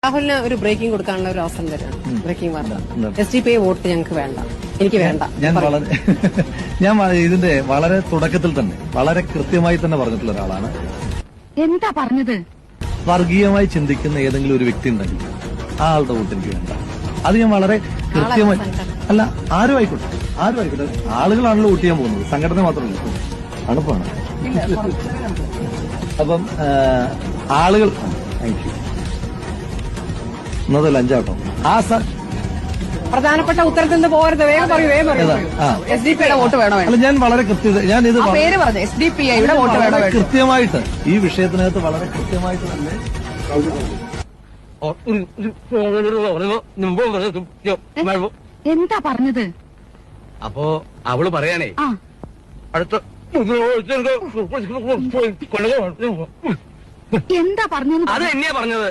രാഹുലിന് ഒരു ബ്രേക്കിംഗ് കൊടുക്കാനുള്ള ഒരു അവസരം തരാണ്. ബ്രേക്കിംഗ് വാർത്ത SDP വോട്ട് ഞങ്ങൾക്ക് വേണ്ട, എനിക്ക് വേണ്ട. ഞാൻ ഇതിന്റെ വളരെ തുടക്കത്തിൽ തന്നെ വളരെ കൃത്യമായി തന്നെ പറഞ്ഞിട്ടുള്ള ഒരാളാണ്. എന്താ പറഞ്ഞത്? വർഗീയമായി ചിന്തിക്കുന്ന ഏതെങ്കിലും ഒരു വ്യക്തി ഉണ്ടെങ്കിൽ ആ ആളുടെ വോട്ട് എനിക്ക് വേണ്ട. അത് ഞാൻ വളരെ കൃത്യമായി, അല്ല ആരും ആയിക്കോട്ടെ, ആളുകളാണല്ലോ വോട്ട് ചെയ്യാൻ പോകുന്നത്, സംഘടന മാത്രമല്ല. തണുപ്പാണ്. അപ്പം ആളുകൾ താങ്ക് യു. ഇന്നതല്ല അഞ്ചാട്ടോ. പ്രധാനപ്പെട്ട ഉത്തരത്തിൽ നിന്ന് പോകരുത്. വേഗം പറയൂ. SDP-യുടെ വോട്ട് വേണോ? അല്ല, ഞാൻ വളരെ കൃത്യത, ഞാൻ ഇത് പേര് പറഞ്ഞു SDP-യുടെ വോട്ട് വേണോ? കൃത്യമായിട്ട് ഈ വിഷയത്തിനകത്ത് വളരെ കൃത്യമായിട്ട് തന്നെ എന്താ പറഞ്ഞത്? അപ്പോ അവള് പറയാനേ അടുത്ത എന്താ പറഞ്ഞത്? അത് തന്നെയാ പറഞ്ഞത്.